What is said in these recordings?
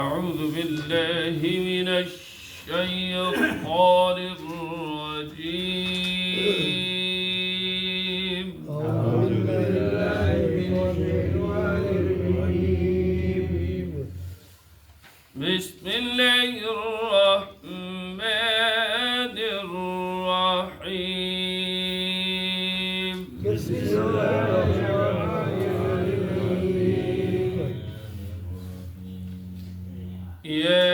أعوذ بالله من الشيطان الرجيم. أعوذ بالله من الشيطان الرجيم. بسم الله الرحمن الرحيم. بسم الله الرحمن الرحيم. يا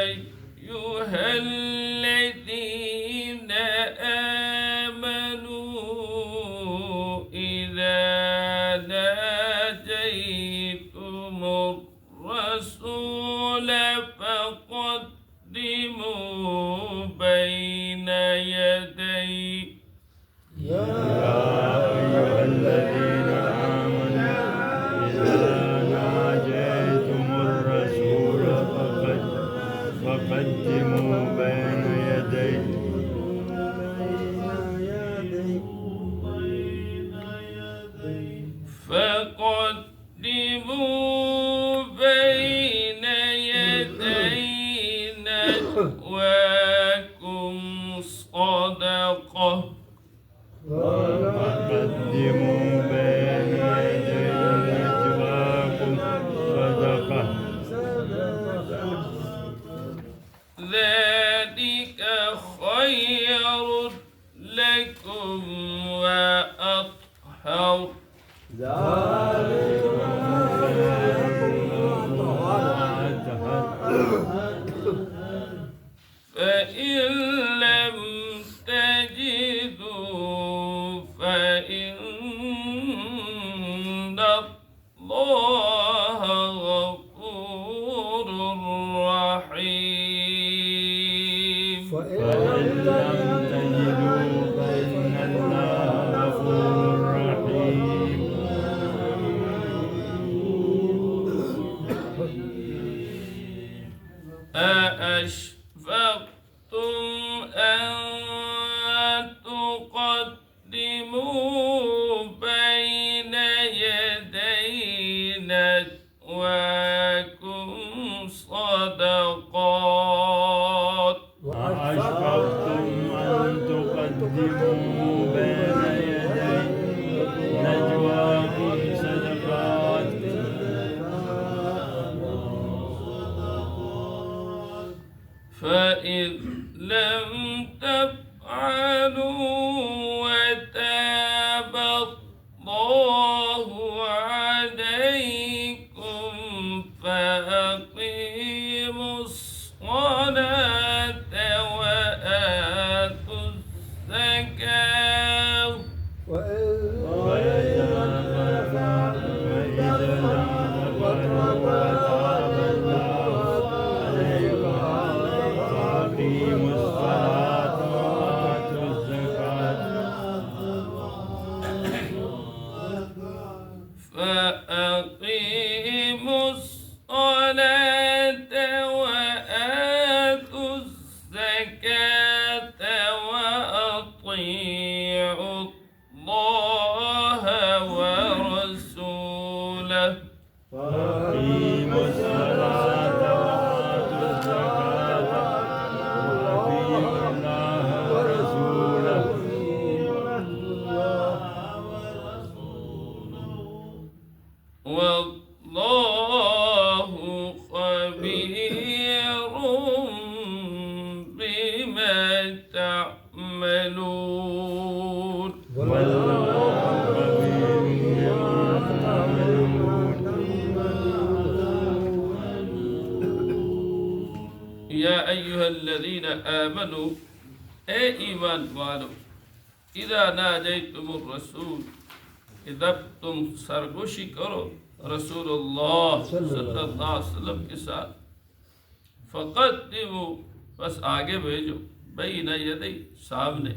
أيها الذين آمنوا إذا ناجيتم الرسول فقدموا بين يديه يا أيها الذين آمنوا إذا ناجيتم الرسول فقدموا بين يديه فقدموا بين يدي نجواكم صدقة فقدموا بين يدي نجواكم صدقة ذلك خير لكم وأطهر فإن لم تجدوا فإن الله غفور رحيم. فإن لم تجدوا فإن الله غفور رحيم. أأشفقتم أن تقدموا بين يدي نجواكم صدقات وأشفقتم أن تقدموا بين يدي نجواكم صدقات فإذ لم تفعلوا وتاب الله عليكم فأقيموا الصلاة وآتوا الزكاة وإذا تفعلوا وتاب الله عليكم فأقيموا الصلاة وآتوا الزكاة فأقيموا الصلاة وآتوا الزكاة وأطيعوا الله ورسوله فأقيموا الصلاة وآتوا الزكاة وأطيعوا الله ورسوله والله خبير بما تعملون. والله خبير بما تعملون. يا أيها الذين آمنوا اے ایمان والو اذا ناجیتم الرسول اذا تم سرگوشی کرو رسول اللہ صلی اللہ علیہ وسلم کے ساتھ فقدموا بس آگے بھیجو بین یدی سامنے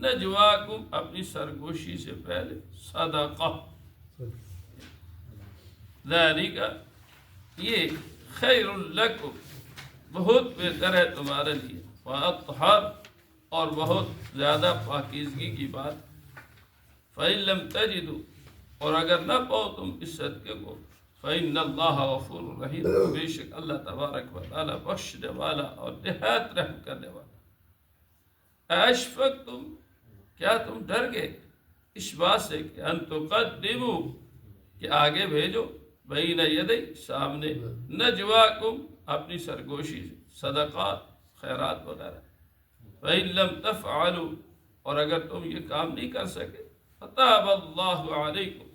نجواکم اپنی سرگوشی سے پہلے صدقہ ذالک یہ خیر لکم بہت بہتر ہے تمہارے لیے وأطہر اور بہت زیادہ پاکیزگی کی بات فَإِن لَمْ تَجِدُوا اور اگر نہ پاؤ تم اس صدقے کو فإن اللہ غفور رحیم، بے شک اللہ تبارک و تعالی بخشنے والا اور نہایت رحم کرنے والا۔ اشفقتم، کیا تم ڈر گئے اس بات سے کہ ان تقدموا، کہ آگے بھیجو، بین یدی، سامنے، نجواکم، اپنی سرگوشی سے، صدقات، خیرات وغیرہ۔ فإن لم تفعلوا، اور اگر تم یہ کام نہیں کر سکے، فتاب اللہ علیکم،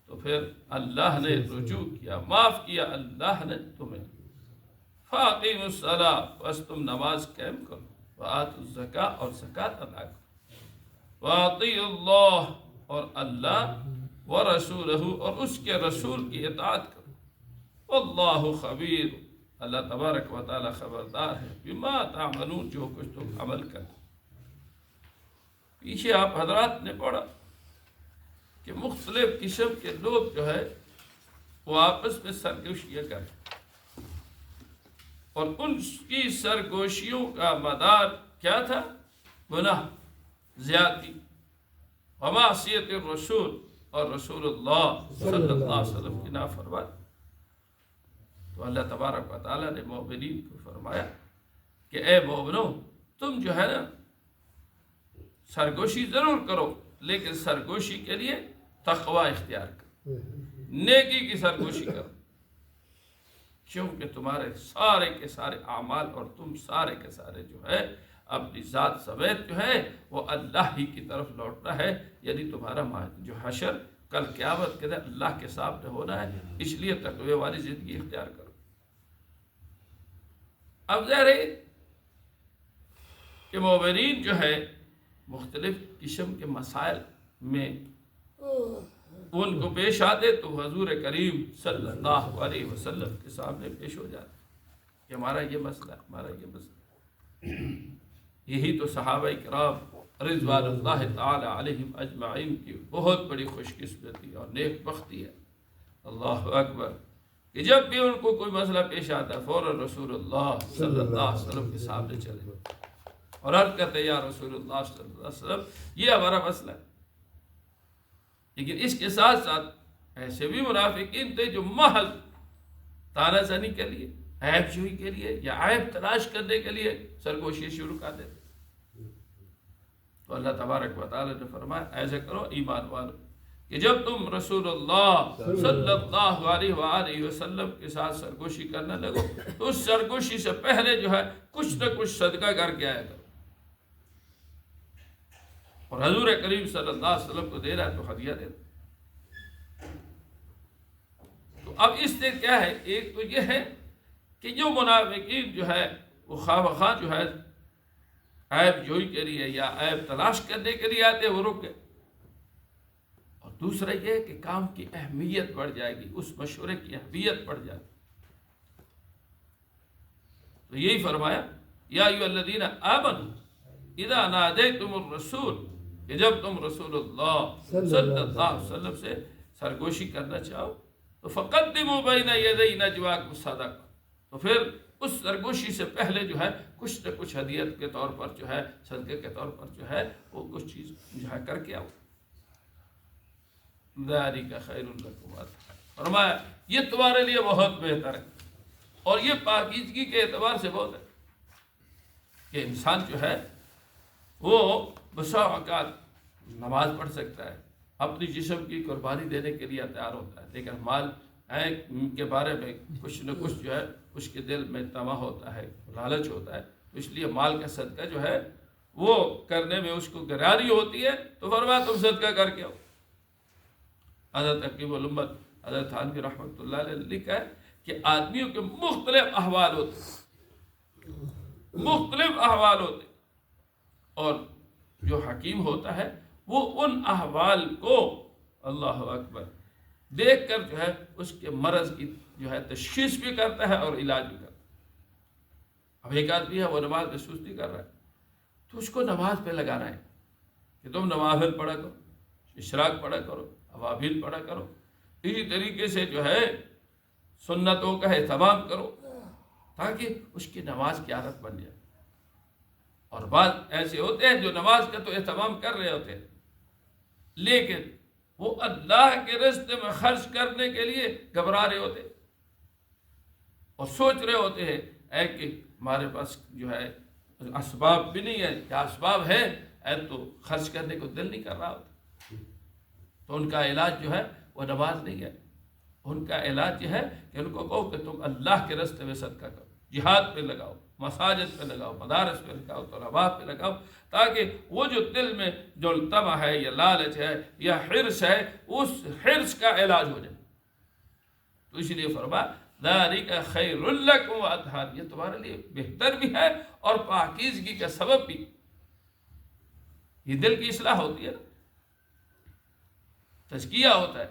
تو پھر اللہ نے رجوع کیا، معاف کیا اللہ نے تمہیں۔ فاقیموا الصلاۃ، بس تم نماز قائم کرو، وآتوا الزکاۃ، اور زکوٰۃ ادا کرو، واطیعوا اللہ، اور اللہ ورسولہ، اور اس کے رسول کی اطاعت کرو، واللہ خبیر، اللہ تبارک و تعالی خبردار ہے، بما تعملون، جو کچھ تم عمل کرو۔ پیچھے آپ حضرات نے پڑھا کہ مختلف قسم کے لوگ جو ہے وہ آپس میں سرگوشیاں کریں، اور ان کی سرگوشیوں کا مدار کیا تھا؟ گناہ، زیادتی، ومعصیت الرسول، اور رسول اللہ صلی اللہ علیہ وسلم کی نافرمانی۔ تو اللہ تبارک و تعالیٰ نے مومنین کو فرمایا کہ اے مومنو، تم جو ہے نا سرگوشی ضرور کرو، لیکن سرگوشی کے لیے تقوی اختیار کرو، نیکی کی سرگوشی کرو، کیونکہ تمہارے سارے کے سارے اعمال اور تم سارے کے سارے جو ہے اپنی ذات سمیت جو ہے وہ اللہ ہی کی طرف لوٹنا ہے، یعنی تمہارا جو حشر کل قیامت کے دن اللہ کے سامنے ہونا ہے، اس لیے تقوی والی زندگی اختیار کرو۔ اب ظاہر ہے کہ مومنین جو ہے مختلف قسم کے مسائل میں ان کو پیش آتے تو حضور کریم صلی اللہ علیہ وسلم کے سامنے پیش ہو جاتے کہ ہمارا یہ مسئلہ، ہمارا یہ مسئلہ۔ یہی تو صحابہ کرام رضوان اللہ تعالی علیہم اجمعین کی بہت بڑی خوش قسمتی اور نیک بختی ہے، اللہ اکبر، کہ جب بھی ان کو کوئی مسئلہ پیش آتا ہے فوراً رسول اللہ صلی اللہ علیہ وسلم کے سامنے چلے اور عرض کرتے یا رسول اللہ صلی اللہ علیہ وسلم یہ ہمارا مسئلہ ہے۔ لیکن اس کے ساتھ ساتھ ایسے بھی منافقین تھے جو محض طعنہ زنی کے لیے، عیب جوئی کے لیے یا عیب تلاش کرنے کے لیے سرگوشی شروع کر دیتے۔ تو اللہ تبارک و تعالی نے فرمایا ایسے کرو ایمان والو کہ جب تم رسول اللہ صلی اللہ علیہ وآلہ وسلم کے ساتھ سرگوشی کرنے لگو تو اس سرگوشی سے پہلے جو ہے کچھ نہ کچھ صدقہ کر کے آیا کرو، اور حضور کریم صلی اللہ علیہ وسلم کو دے رہا ہے تو ہدیہ دے رہا۔ تو اب اس سے کیا ہے، ایک تو یہ ہے کہ جو منافقین جو ہے وہ خواہ بخواہ جو ہے عیب جوئی کے لیے یا عیب تلاش کرنے کے لیے آتے وہ رک گئے، اور دوسرا یہ کہ کام کی اہمیت بڑھ جائے گی، اس مشورے کی اہمیت بڑھ جائے گی۔ تو یہی فرمایا یا ایھا الذین آمنوا اذا ناجیتم الرسول، کہ جب تم رسول اللہ صلی اللہ علیہ وسلم سے سرگوشی کرنا چاہو تو فقدموا بین یدی نجواکم صدقہ، تو پھر اس سرگوشی سے پہلے جو ہے کچھ نہ کچھ ہدیت کے طور پر جو ہے، صدقے کے طور پر جو ہے وہ کچھ چیز جو ہے کر کے آؤ، ذالک خیر لکم، فرمایا یہ تمہارے لیے بہت بہتر ہے، اور یہ پاکیزگی کے اعتبار سے بہت ہے کہ انسان جو ہے وہ بسا اوقات نماز پڑھ سکتا ہے، اپنی جسم کی قربانی دینے کے لیے تیار ہوتا ہے، لیکن مال کے بارے میں کچھ نہ کچھ جو ہے اس کے دل میں طمع ہوتا ہے، لالچ ہوتا ہے، تو اس لیے مال کا صدقہ جو ہے وہ کرنے میں اس کو گرانی ہوتی ہے، تو فرمایا تم صدقہ کر کے آؤ۔ حضرت حکیم الامت حضرت تھانوی رحمۃ اللہ علیہ نے لکھا ہے کہ آدمیوں کے مختلف احوال ہوتے، مختلف احوال ہوتے، اور جو حکیم ہوتا ہے وہ ان احوال کو اللہ اکبر دیکھ کر جو ہے اس کے مرض کی جو ہے تشخیص بھی کرتا ہے اور علاج بھی کرتا ہے۔ اب ایک آدمی ہے وہ نماز میں سستی کر رہا ہے تو اس کو نماز پہ لگانا ہے کہ تم نوافل پڑھا کرو، اشراق پڑھا کرو، اوابل پڑھا کرو، اسی طریقے سے جو ہے سنتوں کا اہتمام کرو تاکہ اس کی نماز کی عادت بن جائے۔ اور بعض ایسے ہوتے ہیں جو نماز کا تو اہتمام کر رہے ہوتے ہیں لیکن وہ اللہ کے راستے میں خرچ کرنے کے لیے گھبرا رہے ہوتے اور سوچ رہے ہوتے ہیں اے کہ ہمارے پاس جو ہے اسباب بھی نہیں ہے، کیا اسباب ہے اے تو خرچ کرنے کو دل نہیں کر رہا ہوتا۔ تو ان کا علاج جو ہے وہ نماز نہیں ہے، ان کا علاج یہ ہے کہ ان کو کہو کہ تم اللہ کے راستے میں صدقہ کرو، جہاد پہ لگاؤ، مساجد پہ لگاؤ، مدارس پہ لگاؤ، طلباء پہ لگاؤ، تاکہ وہ جو دل میں جو طمع ہے یا لالچ ہے یا حرص ہے اس حرص کا علاج ہو جائے۔ تو اس لیے فرمایا ذالک خیر لکم واطہر، یہ تمہارے لیے بہتر بھی ہے اور پاکیزگی کا سبب بھی۔ یہ دل کی اصلاح ہوتی ہے نا، تزکیہ ہوتا ہے،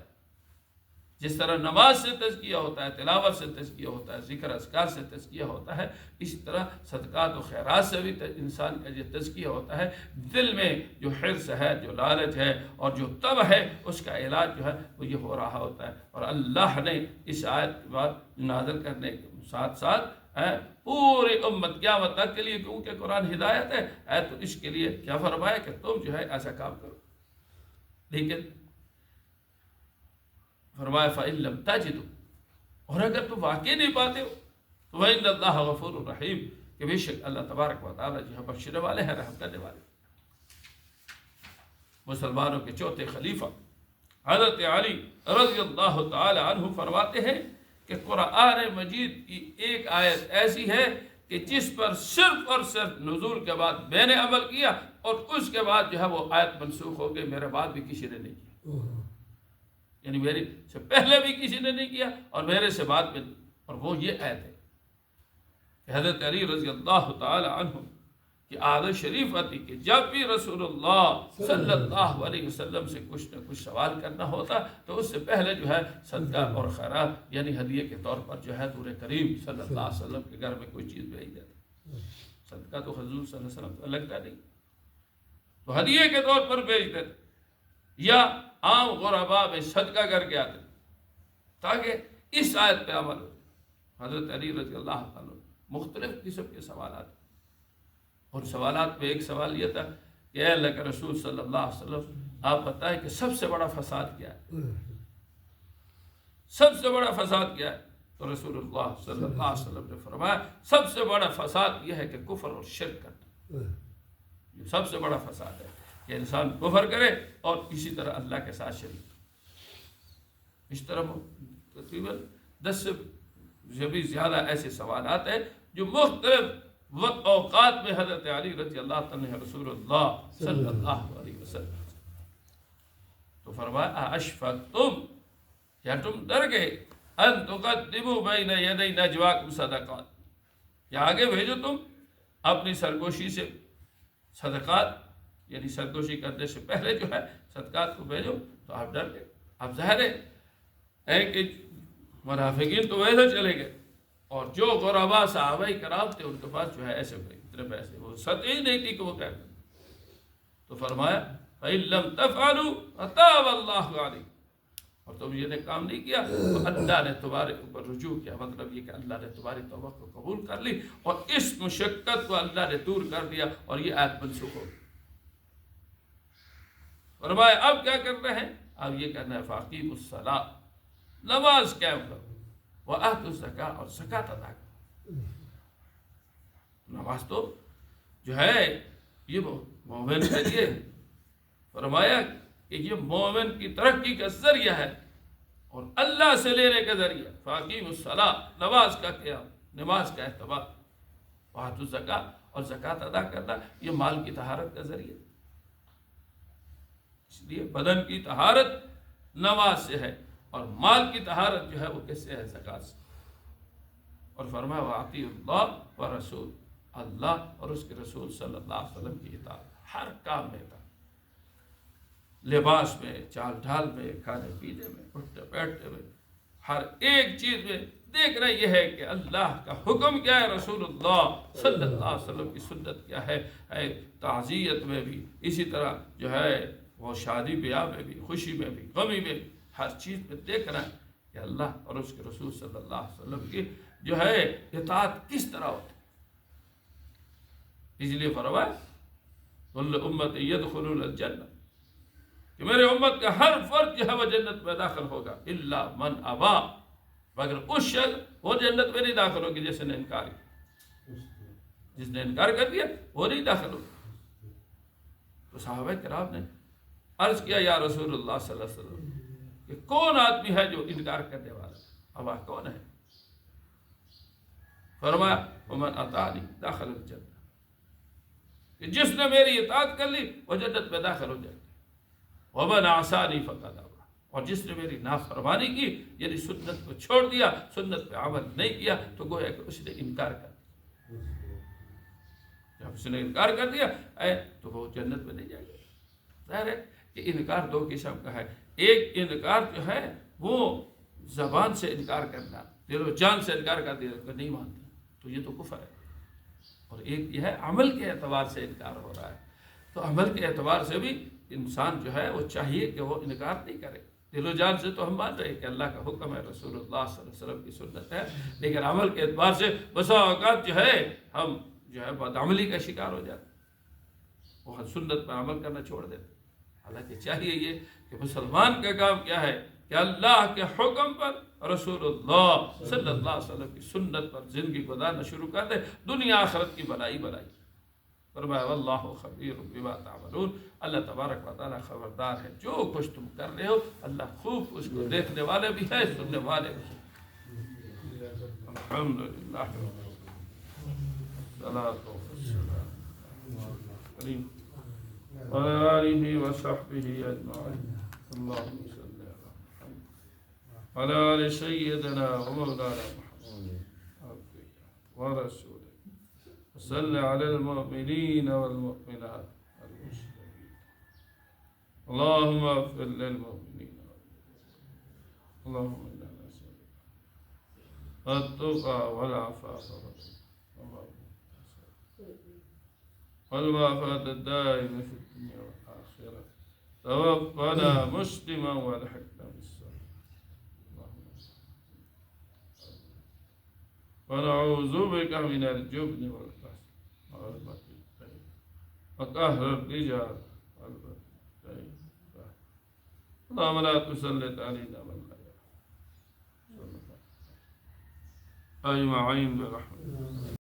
جس طرح نماز سے تزکیہ ہوتا ہے، تلاوت سے تزکیہ ہوتا ہے، ذکر اذکار سے تزکیہ ہوتا ہے، اسی طرح صدقات و خیرات سے بھی انسان کا جو تزکیہ ہوتا ہے۔ دل میں جو حرص ہے، جو لالچ ہے اور جو طمع ہے، اس کا علاج جو ہے وہ یہ ہو رہا ہوتا ہے۔ اور اللہ نے اس آیت کے بعد نازل کرنے کے ساتھ ساتھ پوری امت قیامت تک کے لیے، کیونکہ قرآن ہدایت ہے تو اس کے لیے کیا فرمایا کہ تم جو ہے ایسا کام کرو۔ لیکن فرمایا فَإِن لَمْ تَجِدُوا، اور اگر تم واقعی نہیں پاتے ہو تو وَإِنَّ اللَّهَ غَفُورٌ رَحِيمٌ، کہ بے شک اللہ تبارک و تعالیٰ جو ہے بخشنے والے ہیں، رحم کرنے والے۔ مسلمانوں کے چوتھے خلیفہ حضرت علی رضی اللہ تعالی عنہ فرماتے ہیں کہ قرآن مجید کی ایک آیت ایسی ہے کہ جس پر صرف اور صرف نزول کے بعد میں نے عمل کیا اور اس کے بعد جو ہے وہ آیت منسوخ ہو گئی، میرے بعد بھی کسی نے نہیں کیا، یعنی میرے سے پہلے بھی کسی نے نہیں کیا اور میرے سے بعد میں، اور وہ یہ آیت ہے کہ حضرت علی رضی اللہ تعالی عنہ کی عادت شریف آتی کہ جب بھی رسول اللہ صلی اللہ علیہ وسلم سے کچھ نہ کچھ سوال کرنا ہوتا تو اس سے پہلے جو ہے صدقہ اور خیرات یعنی ہدیے کے طور پر جو ہے حضور کریم صلی اللہ علیہ وسلم کے گھر میں کوئی چیز بھیج دیتا۔ صدقہ تو حضور صلی اللہ علیہ وسلم کو لگتا نہیں، تو ہدیے کے طور پر بھیج دیتے یا عام غرباء میں صدقہ کر کے آتے تاکہ اس آیت پہ عمل ہو۔ حضرت علی رضی اللہ عنہ مختلف قسم کے سوالات، اور سوالات میں ایک سوال یہ تھا کہ اے اللہ کے رسول صلی اللہ علیہ وسلم آپ بتائیں کہ سب سے بڑا فساد کیا ہے، سب سے بڑا فساد کیا ہے؟ تو رسول اللہ صلی اللہ علیہ وسلم نے فرمایا سب سے بڑا فساد یہ ہے کہ کفر اور شرک کرنا، یہ سب سے بڑا فساد ہے کہ انسان کفر کرے اور اسی طرح اللہ کے ساتھ شریک۔ اس طرح تقریباً 10 سے بھی زیادہ ایسے سوالات ہیں جو مختلف وقت اوقات میں حضرت علی رضی اللہ عنہ رسول اللہ صلی اللہ علیہ وسلم تو فرمایا اشفقتم، کیا تم ڈر گئے ان تقدموا بین یدی نجواکم صدقات، یا آگے بھیجو تم اپنی سرگوشی سے صدقات، یعنی سرگوشی کرنے سے پہلے جو ہے صدقات کو بھیجو، تو آپ ڈر گئے۔ اب ظاہر ہے کہ منافقین تو ویسے چلے گئے اور جو غرباء صحابہ کرام تھے ان کے پاس جو ہے ایسے اتنے پیسے وہ سطح ہی نہیں تھی کہ وہ کہتے، تو فرمایا فَإِن لَمْ تَفْعَلُوا فَتَابَ اللَّهُ عَلَيْكُمْ، اور تم یہ کام نہیں کیا تو اللہ نے تمہارے اوپر رجوع کیا، مطلب یہ کہ اللہ نے تمہاری توبہ کو قبول کر لی اور اس مشقت کو اللہ نے دور کر دیا اور یہ آیت منسوخ ہو گئی۔ فرمایا اب کیا کرنا ہے؟ اب یہ کرنا ہے فَأَقِیمُوا الصَّلَاةَ، نماز قائم کرو، وَآتُوا الزَّکَاۃَ، اور زکوٰۃ ادا کرو۔ نماز تو جو ہے یہ مومن کے لیے فرمایا کہ یہ مومن کی ترقی کا ذریعہ ہے اور اللہ سے لینے کا ذریعہ۔ فَأَقِیمُوا الصَّلَاةَ، نماز کا قیام، نماز کا اہتمام، وَآتُوا الزَّکَاۃَ، اور زکوٰۃ ادا کرنا، یہ مال کی طہارت کا ذریعہ۔ اس لیے بدن کی طہارت نماز سے ہے اور مال کی طہارت جو ہے وہ کس سے ہے؟ زکوٰۃ سے۔ اور فرمایا وَأَطِیعُوا اللَّهَ وَرَسُولَهُ، اللہ اور اس کے رسول صلی اللہ علیہ وسلم کی اطاعت ہر کام میں تھا، لباس میں، چال ڈھال میں، کھانے پینے میں، اٹھنے بیٹھنے میں، ہر ایک چیز میں دیکھنا یہ ہے کہ اللہ کا حکم کیا ہے، رسول اللہ صلی اللہ علیہ وسلم کی سنت کیا ہے۔ تعزیت میں بھی اسی طرح جو ہے وہ شادی بیاہ میں بھی، خوشی میں بھی، غمی میں بھی، ہر چیز میں دیکھنا ہے کہ اللہ اور اس کے رسول صلی اللہ علیہ وسلم کی جو ہے اطاعت کس طرح ہوتی۔ اس لیے فرمایا کل امت یدخلون الجنہ، کہ میرے امت کا ہر فرد جو ہے وہ جنت میں داخل ہوگا الا من ابا، مگر اس شخص وہ جنت میں نہیں داخل ہوگی جس نے انکار کیا، جس نے انکار کر دیا وہ نہیں داخل ہوگا۔ تو صحابہ کرام نے عرض کیا یا رسول اللہ صلی اللہ علیہ وسلم کہ کون آدمی ہے جو انکار کرنے والا ہے، ابا کون ہے؟ فرمایا ومن اطاعنی داخل الجنہ، کہ جس نے میری اطاعت کر لی وہ جنت میں داخل ہو جائے گا، ومن عصانی فقد ابا، اور جس نے میری نافرمانی کی یعنی سنت کو چھوڑ دیا، سنت پہ عمل نہیں کیا، تو گویا کہ اس نے انکار کر دیا۔ جب اس نے انکار کر دیا تو وہ جنت میں نہیں جائے گا۔ ظاہر ہے کہ انکار دو قسم کا ہے، ایک انکار جو ہے وہ زبان سے انکار کرنا، دل و جان سے انکار کر دیا کہ نہیں مانتے، تو یہ تو کفر ہے، اور ایک یہ ہے عمل کے اعتبار سے انکار ہو رہا ہے۔ تو عمل کے اعتبار سے بھی انسان جو ہے وہ چاہیے کہ وہ انکار نہیں کرے۔ دل و جان سے تو ہم مان رہے کہ اللہ کا حکم ہے، رسول اللہ صلی اللہ علیہ وسلم کی سنت ہے، لیکن عمل کے اعتبار سے بسا اوقات جو ہے ہم جو ہے بدعملی کا شکار ہو جاتے ہیں، وہ سنت پر عمل کرنا چھوڑ دیتے ہیں۔ حالانکہ چاہیے یہ کہ مسلمان کا کام کیا ہے کہ اللہ کے حکم پر، رسول اللہ صلی اللہ علیہ وسلم کی سنت پر زندگی گزارنا شروع کر دے، دنیا آخرت کی بھلائی بھلائی۔ فرمایا واللہ خبیر بما تعملون، اللہ تبارک و تعالیٰ خبردار ہے جو کچھ تم کر رہے ہو، اللہ خوب اس کو دیکھنے والے بھی ہے، سننے والے بھی ہیں۔ الحمدللہ والصلاۃ والسلام وعلى آلہ وصحبہ اجمعین۔ اللہم صلی علی محمد وعلى آل سیدنا ومولانا محمد عبدک ورسولک، وصل علی المؤمنین والمؤمنات المسلمین، اللہم اغفر للمؤمنین والمؤمنات، اللہم انا نسألک التقى والعفاف والوافات الدائمة في الدنيا والآخرة، توفنا مسلما والحقنا بالصالحين، ونعوذ بك من الجبن والكسل وغلبة الدين وقهر الرجال وغلبة الدين، اللهم لا تسلط علينا من لا يرحمنا أجمعين برحمتك.